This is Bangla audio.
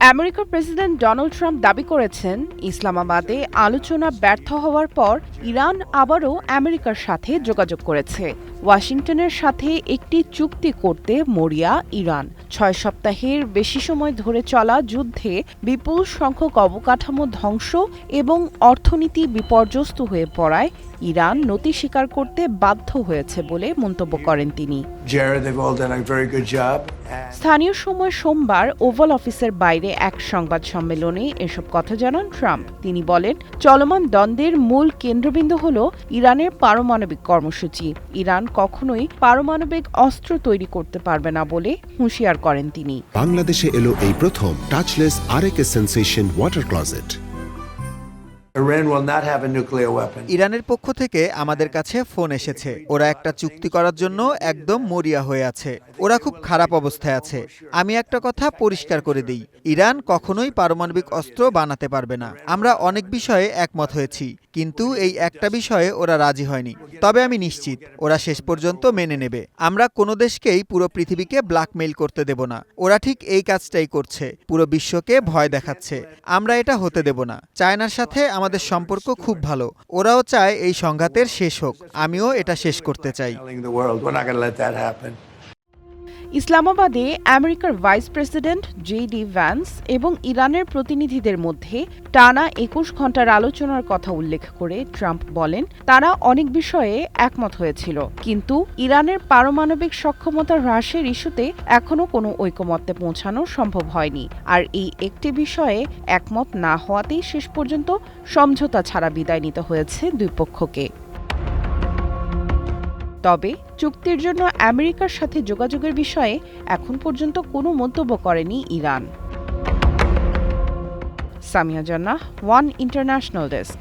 আমেরিকার প্রেসিডেন্ট ডোনাল্ড ট্রাম্প দাবি করেছেন, ইসলামাবাদে আলোচনা ব্যর্থ হওয়ার পর ইরান আবারও আমেরিকার সাথে যোগাযোগ করেছে। ওয়াশিংটনের সাথে একটি চুক্তি করতে মরিয়া ইরান। ৬ সপ্তাহের বেশি সময় ধরে চলা যুদ্ধে বিপুল সংখ্যক অবকাঠামো ধ্বংস এবং অর্থনীতি বিপর্যস্ত হয়ে পড়ায় ইরান নতি স্বীকার করতে বাধ্য হয়েছে বলে মন্তব্য করেন তিনি। স্থানীয় সময় সোমবার ওভাল অফিসের বাইরে এক সংবাদ সম্মেলনে এসব কথা জানান ট্রাম্প। তিনি বলেন, চলমান দ্বন্দ্বের মূল কেন্দ্রবিন্দু হল ইরানের পারমাণবিক কর্মসূচি। ইরান কখনোই পারমাণবিক অস্ত্র তৈরি করতে পারবে না বলে হুঁশিয়ার করেন তিনি। বাংলাদেশে এলো এই প্রথম টাচলেস আরএকএস সেন্সেশন ওয়াটার ক্লোজেট। ইরানের পক্ষ থেকে আমাদের কাছে ফোন এসেছে। ওরা একটা চুক্তি করার জন্য একদম মরিয়া হয়ে আছে। ওরা খুব খারাপ অবস্থায় আছে। আমি একটা কথা পরিষ্কার করে দিই, ইরান কখনোই পারমাণবিক অস্ত্র বানাতে পারবে না। আমরা অনেক বিষয়ে একমত হয়েছি, কিন্তু এই একটা বিষয়ে ওরা রাজি হয়নি। তবে আমি নিশ্চিত ওরা শেষ পর্যন্ত মেনে নেবে। আমরা কোনো দেশকেই পুরো পৃথিবীকে ব্ল্যাকমেইল করতে দেব না। ওরা ঠিক এই কাজটাই করছে, পুরো বিশ্বকে ভয় দেখাচ্ছে। আমরা এটা হতে দেব না। চায়নার সাথে আমাদের সম্পর্ক খুব ভালো। ওরাও চায় এই সংঘাতের শেষ হোক। আমিও এটা শেষ করতে চাই। ইসলামাবাদে আমেরিকার ভাইস প্রেসিডেন্ট জে.ডি. ভ্যান্স এবং ইরানের প্রতিনিধিদের মধ্যে টানা ২১ ঘণ্টার আলোচনার কথা উল্লেখ করে ট্রাম্প বলেন, তারা অনেক বিষয়ে একমত হয়েছিল, কিন্তু ইরানের পারমাণবিক সক্ষমতা হ্রাসের ইস্যুতে এখনও কোনো ঐকমত্যে পৌঁছানো সম্ভব হয়নি। আর এই একটি বিষয়ে একমত না হওয়াতেই শেষ পর্যন্ত সমঝোতা ছাড়া বিদায় নিতে হয়েছে দুই পক্ষকে। তবে চুক্তির জন্য আমেরিকার সাথে যোগাযোগের বিষয়ে এখন পর্যন্ত কোনো মন্তব্য করেনি ইরান। সামিয়া জান্নাহ, ওয়ান ইন্টারন্যাশনাল ডেস্ক।